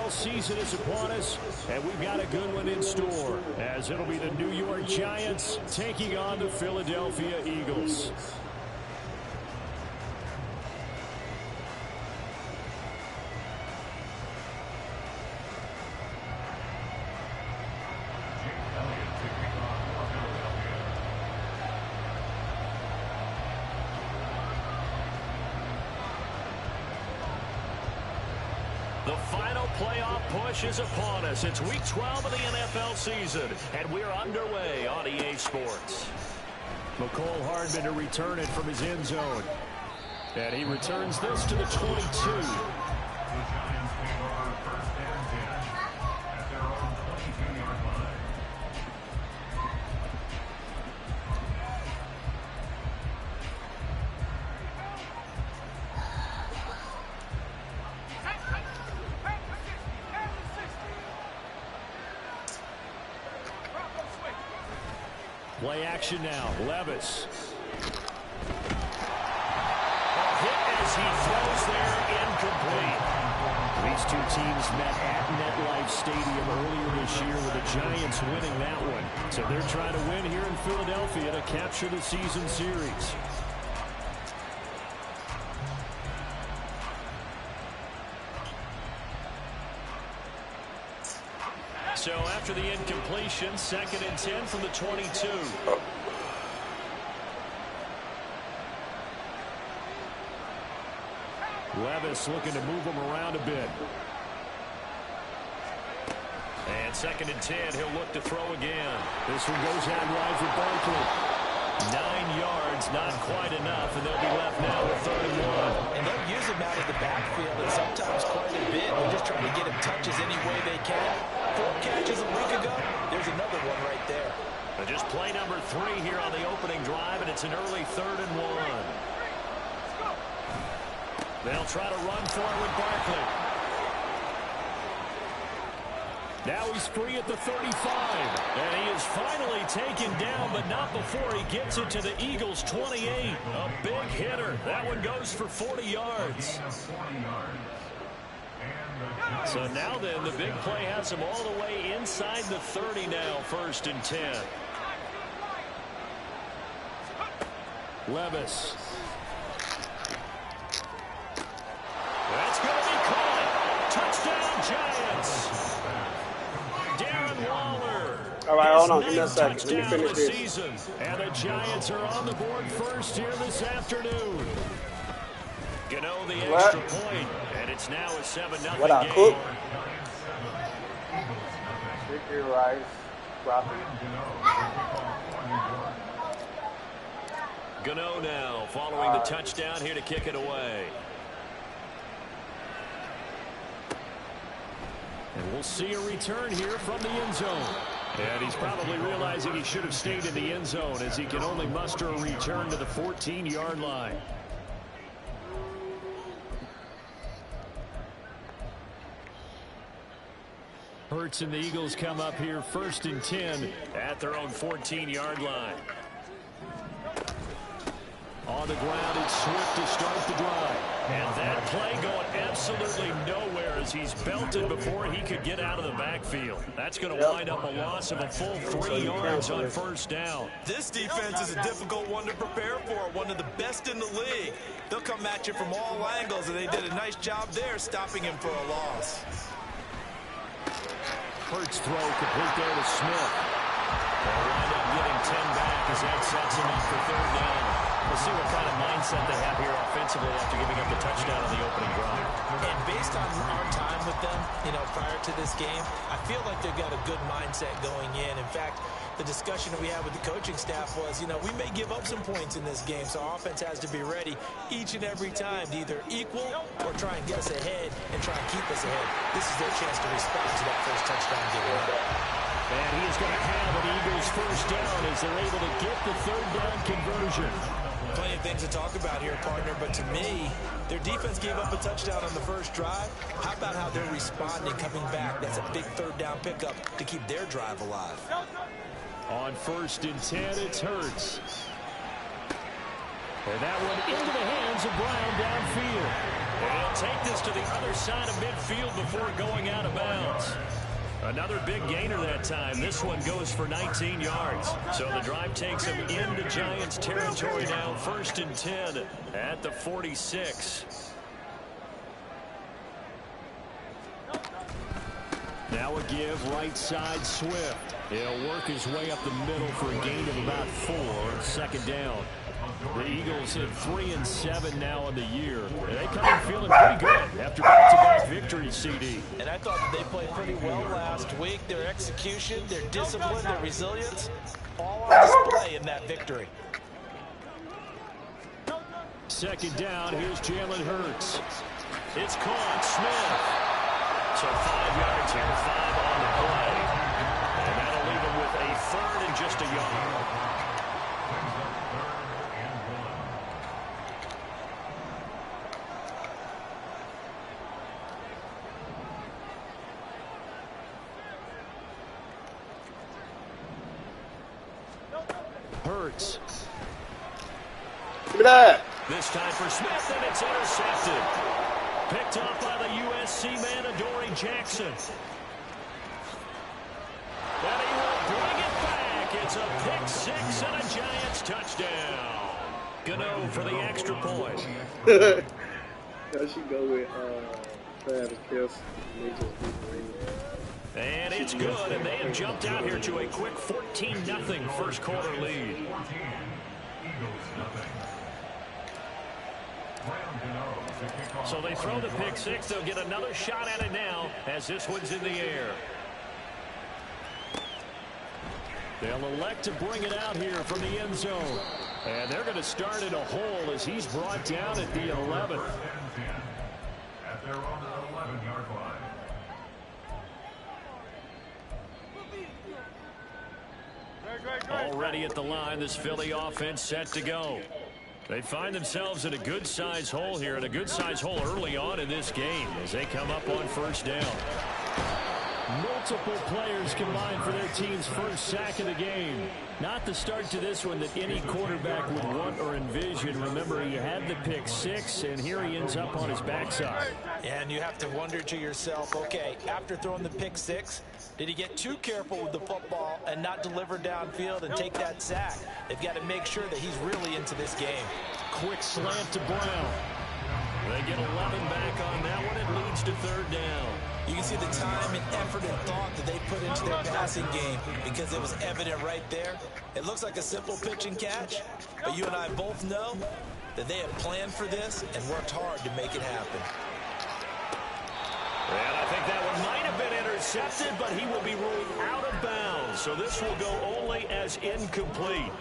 NFL season is upon us, and we've got a good one in store, as it'll be the New York Giants taking on the Philadelphia Eagles. The final playoff push is upon us. It's Week 12 of the NFL season, and we're underway on EA Sports. McCole Hardman to return it from his end zone. And he returns this to the 22. Play action now. Levis. A hit as he throws there, incomplete. These two teams met at MetLife Stadium earlier this year with the Giants winning that one. So they're trying to win here in Philadelphia to capture the season series. So after the incompletion, 2nd and 10 from the 22. Levis looking to move him around a bit. And 2nd and 10, he'll look to throw again. This one goes out wide for Barkley. 9 yards, not quite enough, and they'll be left now with 3rd and 1. And they'll use him out of the backfield, and sometimes quite a bit. They're just trying to get him touches any way they can. 4 catches a week ago. There's another one right there. But just play number 3 here on the opening drive, and it's an early 3rd and 1. They'll try to run for it with Barkley. Now he's free at the 35. And he is finally taken down, but not before he gets it to the Eagles' 28. A big hitter. That one goes for 40 yards. So now then, the big play has him all the way inside the 30 now, 1st and 10. Levis. That's going to be caught. Touchdown, Giants. Darren Waller. All right, hold on. Give me a second. Let me finish this. Season. And the Giants are on the board first here this afternoon. Gano the extra point, and it's now a 7-0 What I game. cook? Chicken, rice, broccoli. Gano now following the touchdown here to kick it away. And we'll see a return here from the end zone. And he's probably realizing he should have stayed in the end zone as he can only muster a return to the 14-yard line. Hurts and the Eagles come up here 1st and 10 At their own 14-yard line. on the ground. It's Swift to start the drive. And that play going absolutely nowhere as he's belted before he could get out of the backfield. That's going to wind up a loss of a full 3 yards on 1st down. This defense is a difficult one to prepare for, one of the best in the league. They'll come at you from all angles, and they did a nice job there stopping him for a loss. Hurts throw complete there to Smith. They'll wind up getting 10 back as that sets him up for 3rd down. We'll see what kind of mindset they have here offensively after giving up the touchdown on the opening drive. And based on our time with them, prior to this game, I feel like they've got a good mindset going in. In fact, the discussion that we had with the coaching staff was, we may give up some points in this game, so our offense has to be ready each and every time to either equal or try and get us ahead and try and keep us ahead. This is their chance to respond to that first touchdown given up. And he is going to have an Eagles 1st down as they're able to get the 3rd down conversion. Plenty of things to talk about here, partner, but to me, their defense gave up a touchdown on the first drive. How about how they're responding, coming back? That's a big 3rd down pickup to keep their drive alive. On 1st and 10, it's Hurts. And that one into the hands of Brown downfield. He'll take this to the other side of midfield before going out of bounds. Another big gainer that time. This one goes for 19 yards. So the drive takes him into Giants territory now. 1st and 10 at the 46. Now a give right side Swift. He'll work his way up the middle for a gain of about 4. 2nd down. The Eagles at 3-7 now in the year. And they come in feeling pretty good after back-to-back victories, CD. And I thought that they played pretty well last week. Their execution, their discipline, their resilience, all on display in that victory. 2nd down, here's Jalen Hurts. It's caught. Smith. So 5 yards here, 5 on the play. And that'll leave him with a 3rd and just a yard. Hurts. Give me that. This time for Smith, and it's intercepted. Picked off by the USC man, Adoree Jackson. And he will bring it back. It's a pick 6 and a Giants touchdown. Gano for the extra point. I should go with Travis Kelce. And it's good, and they have jumped out here to a quick 14-0 first quarter lead. So they throw the pick 6. They'll get another shot at it now as this one's in the air. They'll elect to bring it out here from the end zone. And they're going to start in a hole as he's brought down at the 11th. At their own 11-yard line. Already at the line, this Philly offense set to go. They find themselves in a good-sized hole here, and a good-sized hole early on in this game as they come up on 1st down. Multiple players combined for their team's first sack of the game. Not the start to this one that any quarterback would want or envision. Remember, he had the pick 6, and here he ends up on his backside. And you have to wonder to yourself, okay, after throwing the pick 6, did he get too careful with the football and not deliver downfield and take that sack? They've got to make sure that he's really into this game. Quick slant to Brown. They get 11 back on that one. It leads to 3rd down. You can see the time and effort and thought that they put into their passing game because it was evident right there. It looks like a simple pitch and catch, but you and I both know that they have planned for this and worked hard to make it happen. And I think that one might have been intercepted, but he will be ruled out of bounds. So this will go only as incomplete.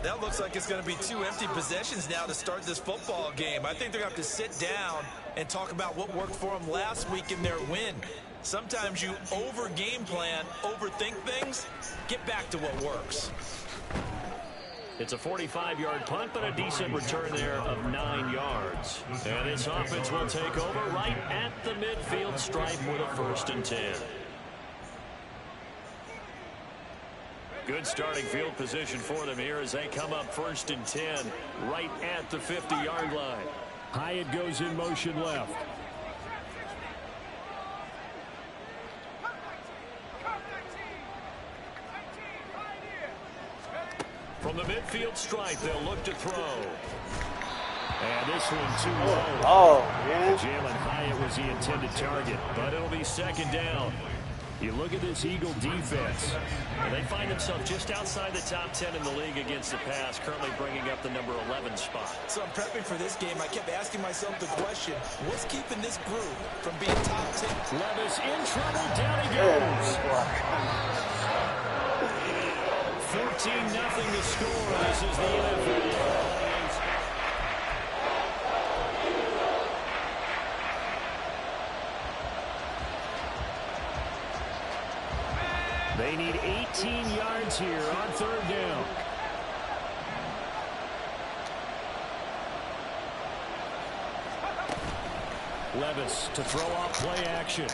That looks like it's going to be 2 empty possessions now to start this football game. I think they're going to have to sit down and talk about what worked for them last week in their win. Sometimes you over-game plan, overthink things. Get back to what works. It's a 45-yard punt, but a decent return there of 9 yards. And this offense will take over right at the midfield stripe with a 1st and 10. Good starting field position for them here as they come up 1st and 10 right at the 50-yard line. Hyatt goes in motion left. From the midfield stripe, they'll look to throw. And this one too low. Oh, man. Jalen Hyatt was the intended target. But it'll be 2nd down. You look at this Eagle defense. And they find themselves just outside the top 10 in the league against the pass, currently bringing up the number 11 spot. So I'm prepping for this game. I kept asking myself the question, what's keeping this group from being top 10? Levis in trouble. Down he goes. 14-0 to score. This is the NFL. They need 18 yards here on 3rd down. Levis to throw off play action.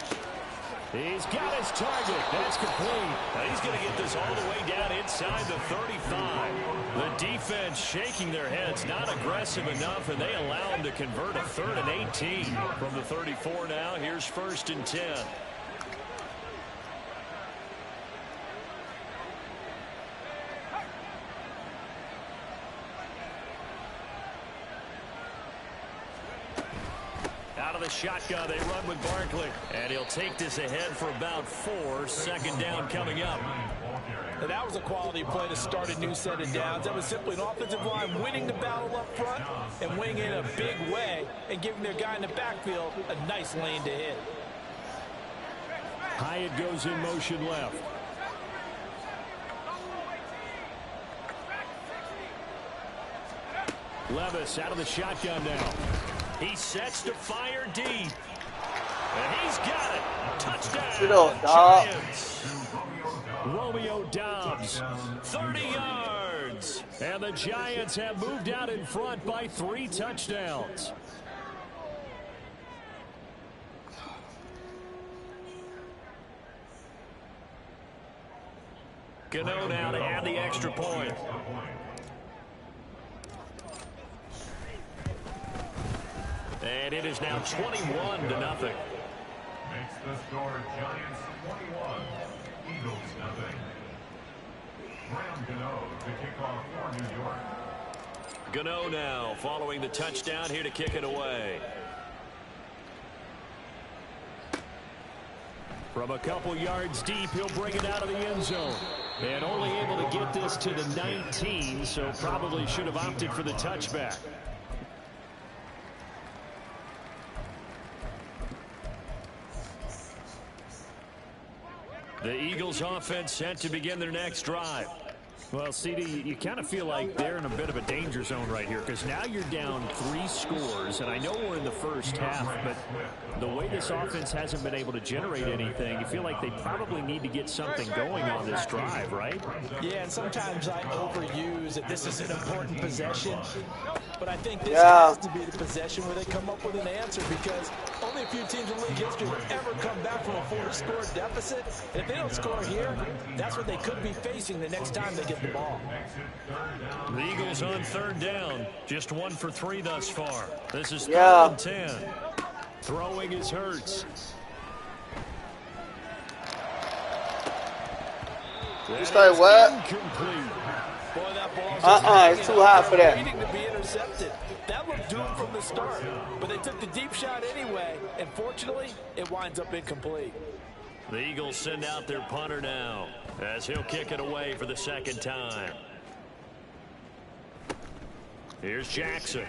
He's got his target. That's complete. Now he's going to get this all the way down inside the 35. The defense shaking their heads, not aggressive enough, and they allow him to convert a 3rd and 18. From the 34 now, here's 1st and 10. Out of the shotgun, they run with Barkley. And he'll take this ahead for about 4. 2nd down coming up. And that was a quality play to start a new set of downs. That was simply an offensive line winning the battle up front and winning in a big way and giving their guy in the backfield a nice lane to hit. Hyatt goes in motion left. Levis out of the shotgun now. He sets to fire deep. And he's got it. Touchdown, Sit up, dog. Giants. Romeo Dobbs, 30 yards. and the Giants have moved out in front by 3 touchdowns. Gano now to add the extra point. And it is now 21-0. Makes the score Giants 21, Eagles nothing. Graham Gano to kick off for New York. Gano now following the touchdown here to kick it away. From a couple yards deep, he'll bring it out of the end zone. And only able to get this to the 19, so probably should have opted for the touchback. The Eagles offense set to begin their next drive. Well, CD, you kind of feel like they're in a bit of a danger zone right here because now you're down 3 scores, and I know we're in the first half, but the way this offense hasn't been able to generate anything, you feel like they probably need to get something going on this drive, right? Yeah, and sometimes I overuse that this is an important possession, but I think this has to be the possession where they come up with an answer because only a few teams in league history have ever come back from a 4-score deficit. And if they don't score here, that's what they could be facing the next time they get the ball. The Eagles on 3rd down. Just 1 for 3 thus far. This is 3rd and 10. Throwing is Hurts. You start what? Incomplete. Boy, that ball's It's too high for that. waiting to be intercepted. That looked doomed from the start, but they took the deep shot anyway, and fortunately, it winds up incomplete. The Eagles send out their punter now as he'll kick it away for the 2nd time. Here's Jackson.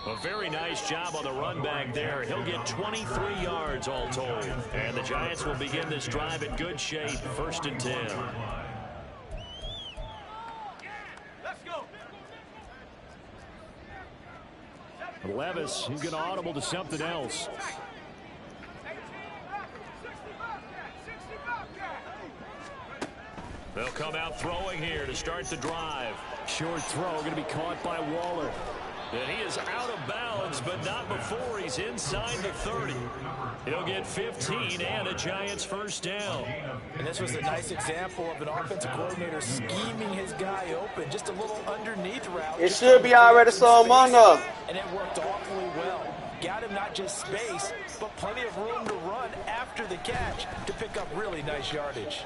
A very nice job on the run back there. He'll get 23 yards all told. And the Giants will begin this drive in good shape. 1st and 10. Levis, he's going to audible to something else. They'll come out throwing here to start the drive. Short throw, going to be caught by Waller. And he is out of bounds, but not before he's inside the 30. He'll get 15 and a Giants 1st down. And this was a nice example of an offensive coordinator scheming his guy open. Just a little underneath route. It should be already some on there. And it worked awfully well. Got him not just space, but plenty of room to run after the catch to pick up really nice yardage.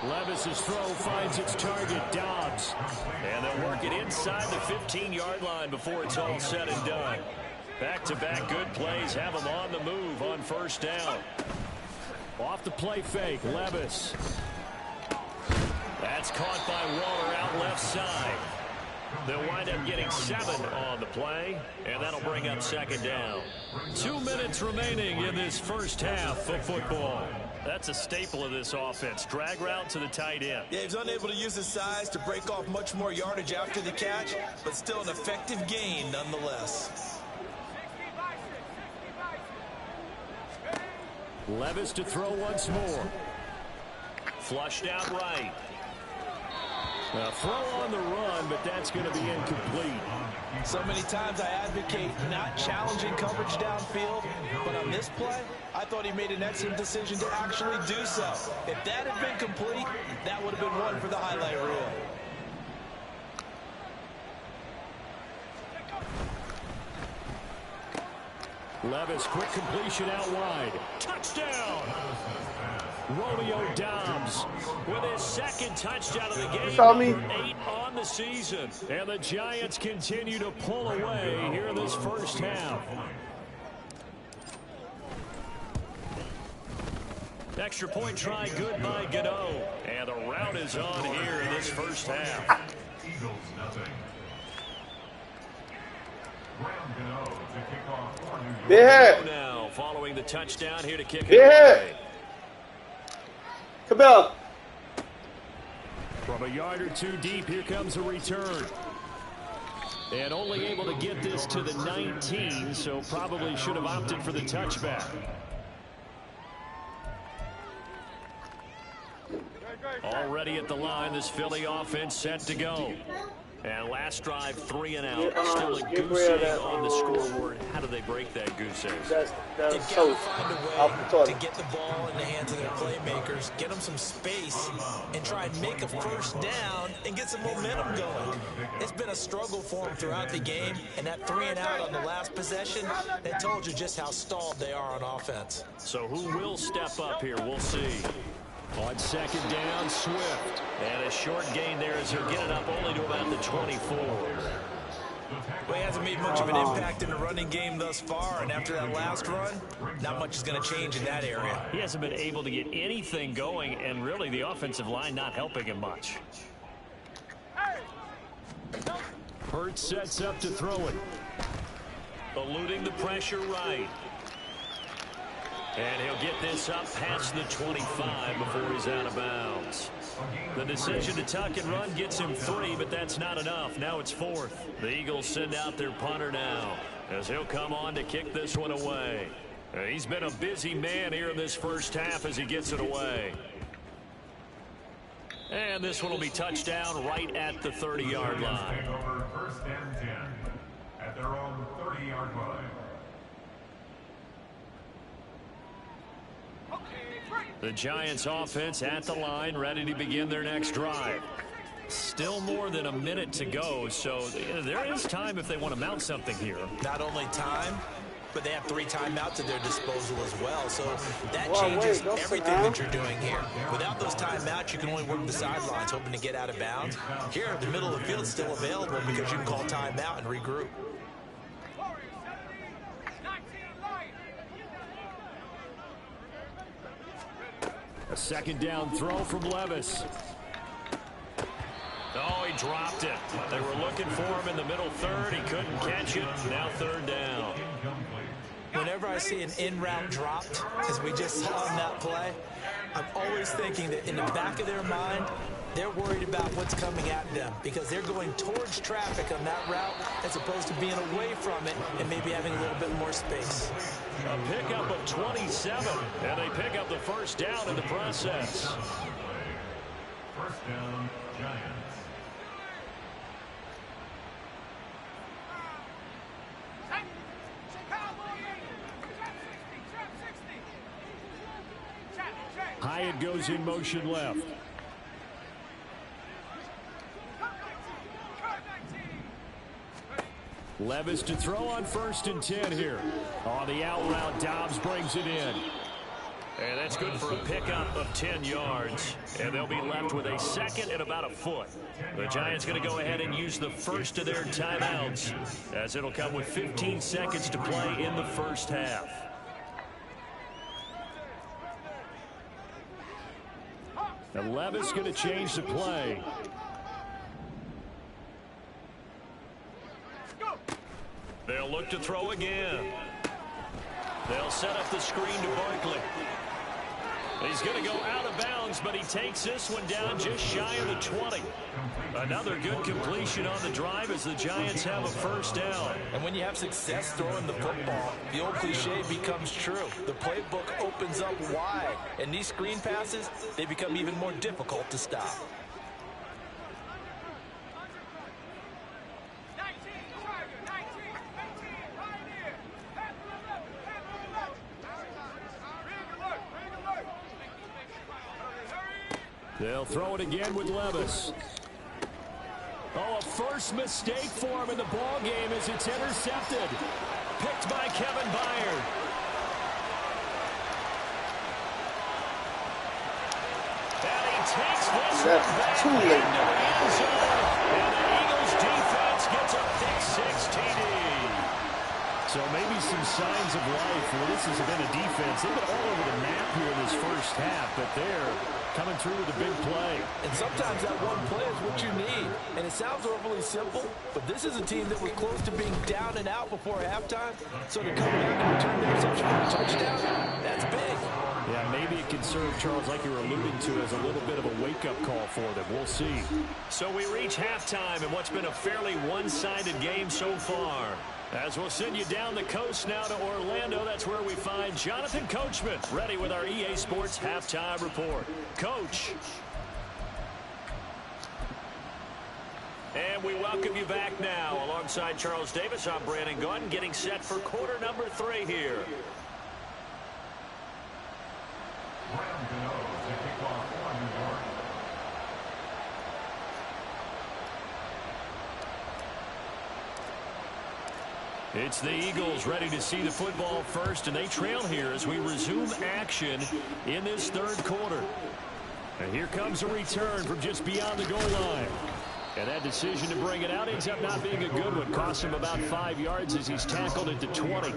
Levis's throw finds its target, Dobbs. And they'll work it inside the 15-yard line before it's all said and done. Back-to-back good plays have them on the move on 1st down. Off the play fake, Levis. That's caught by Waller out left side. They'll wind up getting 7 on the play, and that'll bring up 2nd down. 2 minutes remaining in this first half of football. That's a staple of this offense. Drag route to the tight end. Yeah, he's unable to use his size to break off much more yardage after the catch, but still an effective gain nonetheless. Levis to throw once more. Flushed out right. Throw on the run, but that's going to be incomplete. So many times I advocate not challenging coverage downfield, but on this play, I thought he made an excellent decision to actually do so. If that had been complete, that would have been one for the highlight reel. Levis, quick completion out wide. Touchdown! Romeo Dobbs with his second touchdown of the game. Number 8 on the season. And the Giants continue to pull away here in this first half. Extra point try good by Gano. And the route is on here in this first half. Eagles nothing. Graham Gano to kick off for New York. Now following the touchdown here to kick it away. Come on. From a yard or two deep, here comes a return. And only able to get this to the 19, so probably should have opted for the touchback. Already at the line, this Philly offense set to go. And last drive, 3 and out. Still a goose egg on the scoreboard. How do they break that goose egg? That's They've so got to find a way to get the ball in the hands of their playmakers, get them some space, and try and make a first down and get some momentum going. It's been a struggle for them throughout the game, and that 3 and out on the last possession, that told you just how stalled they are on offense. So who will step up here? We'll see. On second down, Swift. And a short gain there as he'll get it up only to about the 24. Well, he hasn't made much of an impact in the running game thus far, and after that last run, not much is going to change in that area. He hasn't been able to get anything going, and really the offensive line not helping him much. Hurts sets up to throw it. Eluding the pressure right. And he'll get this up past the 25 before he's out of bounds. The decision to tuck and run gets him 3, but that's not enough. Now it's 4th. The Eagles send out their punter now as he'll come on to kick this one away. He's been a busy man here in this first half as he gets it away. And this one will be touchdown right at the 30-yard line. Take over 1st and 10 at their own 30-yard line. The Giants offense at the line, ready to begin their next drive. Still more than a minute to go, so there is time if they want to mount something here. Not only time, but they have 3 timeouts at their disposal as well, so that changes everything that you're doing here. Without those timeouts, you can only work the sidelines, hoping to get out of bounds. Here, the middle of the field is still available because you can call timeout and regroup. A second down throw from Levis. Oh, he dropped it. They were looking for him in the middle third. He couldn't catch it. Now 3rd down. Whenever I see an in-route dropped, as we just saw in that play, I'm always thinking that in the back of their mind, they're worried about what's coming at them because they're going towards traffic on that route as opposed to being away from it and maybe having a little bit more space. A pickup of 27, and they pick up the first down in the process. 1st down, Giants. Hyatt goes in motion left. Levis to throw on 1st and 10 here. On the out route, Dobbs brings it in. And that's good for a pickup of 10 yards. And they'll be left with a second and about a foot. The Giants going to go ahead and use the first of their timeouts, as it'll come with 15 seconds to play in the first half. And Levis going to change the play. They'll look to throw again. They'll set up the screen to Barkley. He's going to go out of bounds, but he takes this one down just shy of the 20. Another good completion on the drive as the Giants have a first down. And when you have success throwing the football, the old cliche becomes true. The playbook opens up wide, and these screen passes, they become even more difficult to stop. They'll throw it again with Levis. Oh, a first mistake for him in the ball game as it's intercepted. Picked by Kevin Byard. And he takes this one back into the end zone. And the Eagles defense gets a pick-6 TD. So maybe some signs of life. Well, this has been a defense. They've been all over the map here in this first half, but they're coming through with a big play. And sometimes that one play is what you need. And it sounds overly simple, but this is a team that was close to being down and out before halftime. So to come back and return the reception for a touchdown, that's big. Yeah, maybe it can serve, Charles, like you were alluding to, as a little bit of a wake-up call for them. We'll see. So we reach halftime in what's been a fairly one-sided game so far. As we'll send you down the coast now to Orlando, that's where we find Jonathan Coachman, ready with our EA Sports Halftime Report. Coach. And we welcome you back now. Alongside Charles Davis, I'm Brandon Gunn, getting set for quarter number 3 here. Graham Gano to kick off for New York. It's the Eagles ready to see the football first, and they trail here as we resume action in this third quarter. And here comes a return from just beyond the goal line. And that decision to bring it out ends up not being a good one. Cost him about 5 yards as he's tackled at the 20.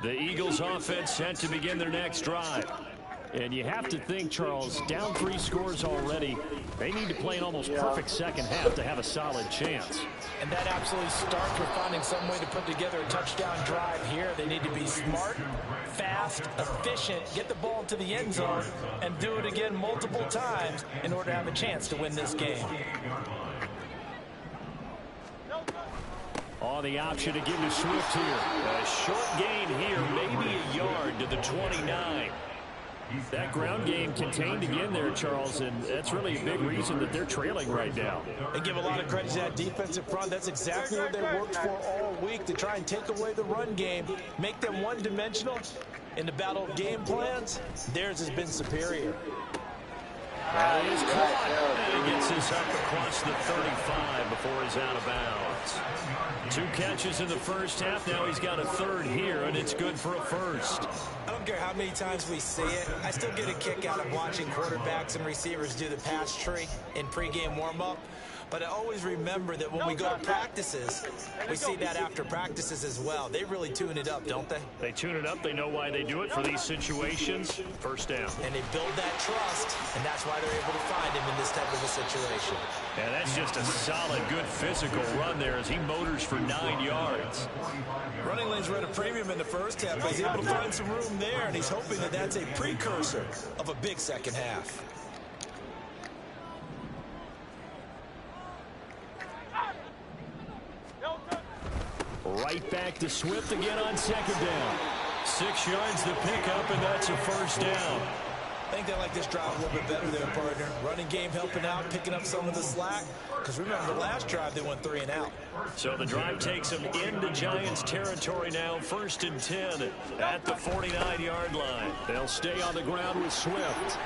The Eagles offense set to begin their next drive. And you have to think, Charles, down 3 scores already. They need to play an almost perfect second half to have a solid chance. And that absolutely starts with finding some way to put together a touchdown drive here. They need to be smart, fast, efficient, get the ball to the end zone, and do it again multiple times in order to have a chance to win this game. On the option to give to Swift here. A short gain here, maybe a yard to the 29. That ground game contained again there, Charles, and that's really a big reason that they're trailing right now. They give a lot of credit to that defensive front. That's exactly what they worked for all week, to try and take away the run game, make them one-dimensional. In the battle of game plans, theirs has been superior. That is caught. And he gets this up across the 35 before he's out of bounds. 2 catches in the first half. Now he's got a third here, and it's good for a first. I don't care how many times we see it. I still get a kick out of watching quarterbacks and receivers do the pass tree in pregame warm-up. But I always remember that when we go to practices, we see that after practices as well. They really tune it up, don't they? They tune it up. They know why they do it for these situations. First down. And they build that trust, and that's why they're able to find him in this type of a situation. And that's just a solid, good physical run there as he motors for 9 yards. Running lanes were at a premium in the first half, but he's able to find some room there, and he's hoping that that's a precursor of a big second half. Right back to Swift again on second down. 6 yards to pick up, and that's a first down. I think they like this drive a little bit better there, partner. Running game helping out, picking up some of the slack. Because remember, the last drive, they went 3 and out. So the drive takes them into Giants territory now. 1st and 10 at the 49-yard line. They'll stay on the ground with Swift.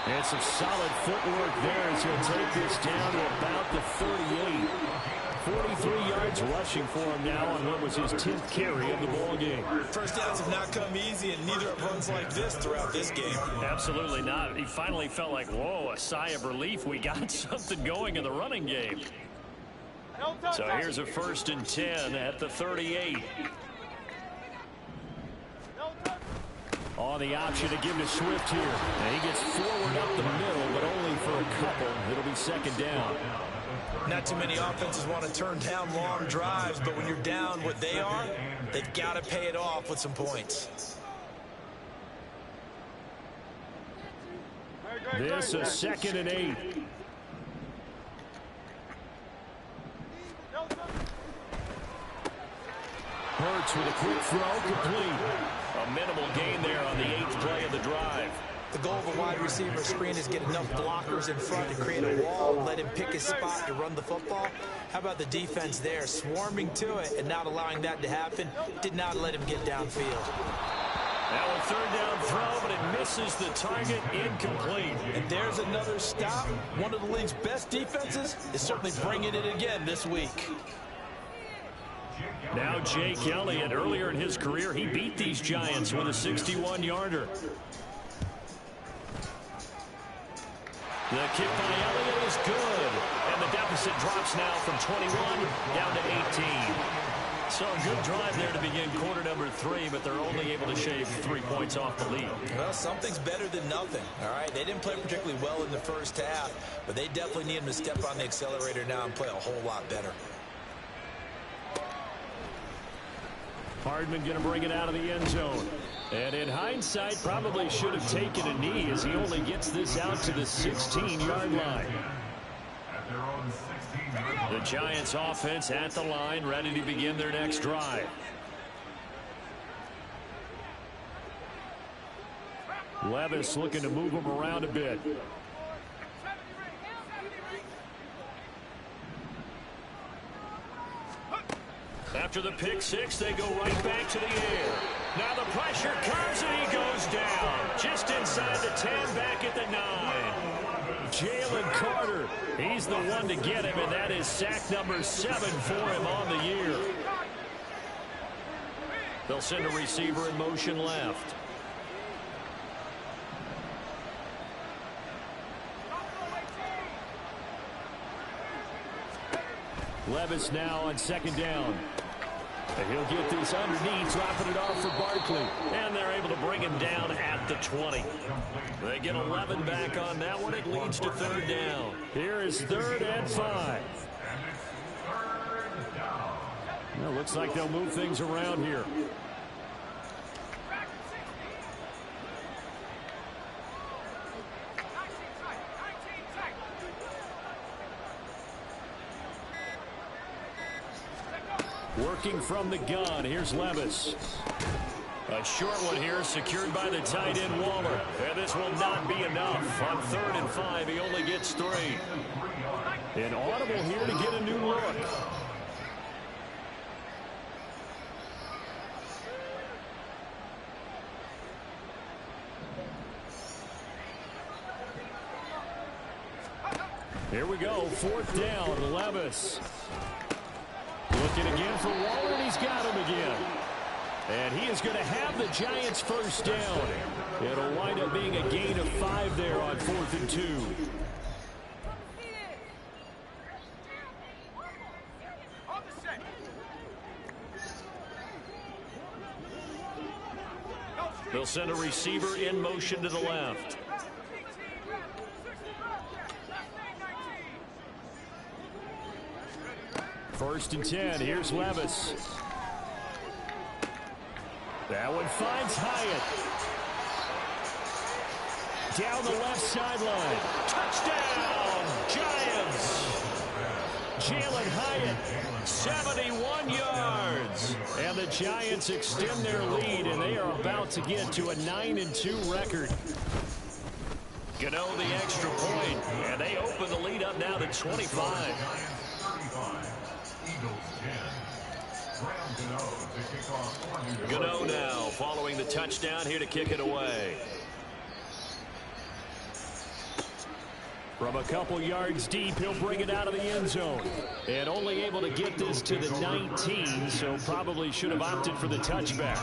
And some solid footwork there as he'll take this down to about the 38. 43 yards rushing for him now on what was his 10th carry of the ball game. First downs have not come easy, and neither have runs like this throughout this game. Absolutely not. He finally felt like, whoa, a sigh of relief. We got something going in the running game. So here's a 1st and 10 at the 38. On the option to give to Swift here. And he gets forward up the middle, but only for a couple. It'll be second down. Not too many offenses want to turn down long drives, but when you're down what they are, they've got to pay it off with some points. This is 2nd and 8. Hurts with a quick throw, complete. A minimal gain there on the 8th play of the drive. The goal of a wide receiver screen is get enough blockers in front to create a wall, let him pick his spot to run the football. How about the defense there, swarming to it and not allowing that to happen? Did not let him get downfield. Now a third down throw, but it misses the target, incomplete. And there's another stop. One of the league's best defenses is certainly bringing it again this week. Now Jake Elliott, earlier in his career, he beat these Giants with a 61-yarder. The kick by Elliott is good. And the deficit drops now from 21 down to 18. So a good drive there to begin quarter number 3, but they're only able to shave 3 points off the lead. Well, something's better than nothing, all right? They didn't play particularly well in the first half, but they definitely need him to step on the accelerator now and play a whole lot better. Hardman going to bring it out of the end zone. And in hindsight, probably should have taken a knee as he only gets this out to the 16-yard line. The Giants offense at the line, ready to begin their next drive. Levis looking to move him around a bit. After the pick six, they go right back to the air. Now the pressure comes and he goes down. Just inside the 10, back at the 9. Jalen Carter, he's the one to get him, and that is sack number 7 for him on the year. They'll send a receiver in motion left. Levis now on second down. And he'll get this underneath, dropping it off for Barkley. And they're able to bring him down at the 20. They get 11 back on that one. It leads to third down. Here is 3rd and 5. Well, looks like they'll move things around here. Working from the gun, here's Levis. A short one here, secured by the tight end Waller. And this will not be enough. On 3rd and 5, he only gets 3. An audible here to get a new look. Here we go, 4th down, Levis. Looking again for Waller, and he's got him again. And he is going to have the Giants first down. It'll wind up being a gain of 5 there on 4th and 2. They'll send a receiver in motion to the left. First and 10. Here's Levis. That one finds Hyatt. Down the left sideline. Touchdown, Giants. Jalen Hyatt, 71 yards. And the Giants extend their lead, and they are about to get to a 9-2 record. Gano the extra point, and they open the lead up now to 25. Gano now following the touchdown here to kick it away. From a couple yards deep, he'll bring it out of the end zone. And only able to get this to the 19, so probably should have opted for the touchback.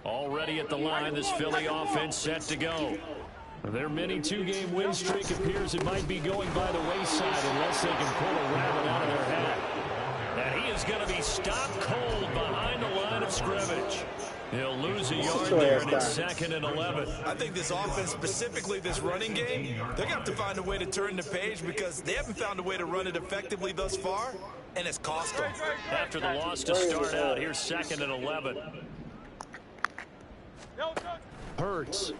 Already at the line, this Philly offense set to go. Their mini 2-game win streak appears it might be going by the wayside unless they can pull a rabbit out of their hat. And he is going to be stopped cold behind the line of scrimmage. He'll lose a yard there, and it's 2nd and 11. I think this offense, specifically this running game, they're going to have to find a way to turn the page because they haven't found a way to run it effectively thus far, and it's cost them. After the loss to start out, here's 2nd and 11. Hurts.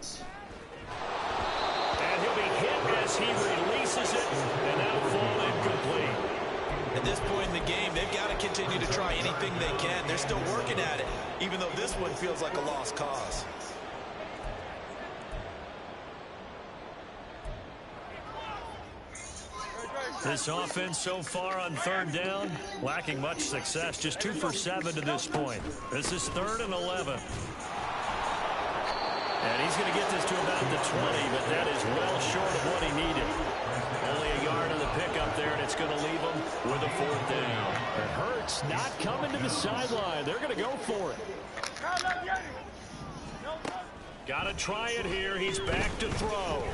And he'll be hit as as he releases it, and that'll fall incomplete. At this point in the game, they've got to continue to try anything they can. They're still working at it, even though this one feels like a lost cause. This offense so far on third down, lacking much success, just 2 for 7 to this point. This is 3rd and 11. And he's going to get this to about the 20, but that is well short of what he needed. Only a yard on the pickup there, and it's going to leave him with a 4th down. It hurts not coming to the sideline. They're going to go for it. Got to try it here. He's back to throw.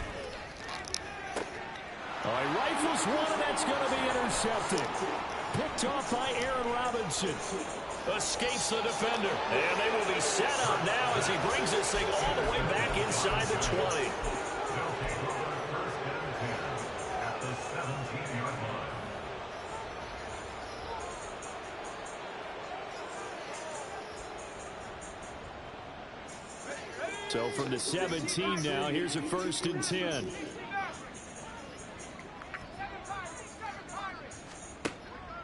Oh, he rifles one, and that's going to be intercepted. Picked off by Aaron Robinson. Escapes the defender. And they will be set up now as he brings this thing all the way back inside the 20. So from the 17 now, here's a 1st and 10.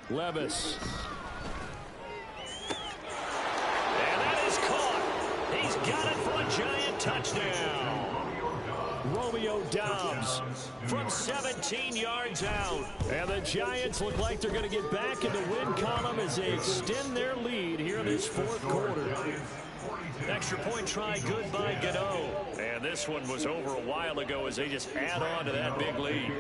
Levis. And that is caught. He's got it for a Giant touchdown. Romeo Doubs From 17 yards out. And the Giants look like they're going to get back in the win column as they extend their lead here in this 4th quarter. Extra point try good by Gano. And this one was over a while ago as they just add on to that big lead.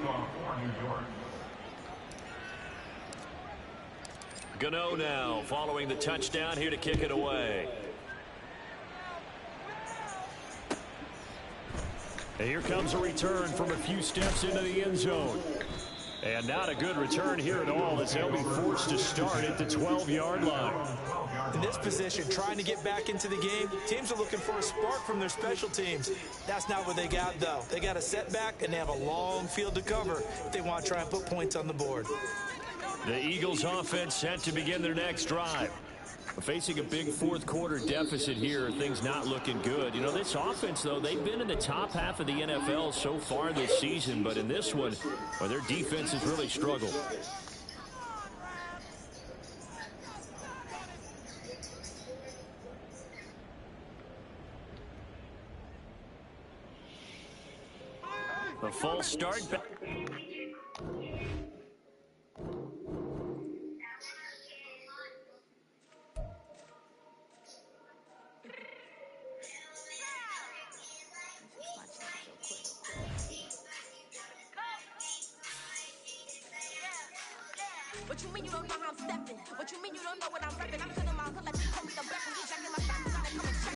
Gano now following the touchdown here to kick it away. And here comes a return from a few steps into the end zone. And not a good return here at all as they'll be forced to start at the 12-yard line. In this position, trying to get back into the game, teams are looking for a spark from their special teams. That's not what they got, though. They got a setback, and they have a long field to cover if they want to try and put points on the board. The Eagles offense set to begin their next drive. Facing a big 4th quarter deficit here, things not looking good. You know, this offense, though, they've been in the top half of the NFL so far this season, but in this one, well, their defense has really struggled. A false start. What you mean you don't know how I'm stepping? What you mean you don't know what I'm repping? I'm killing my hood like you told me the back when you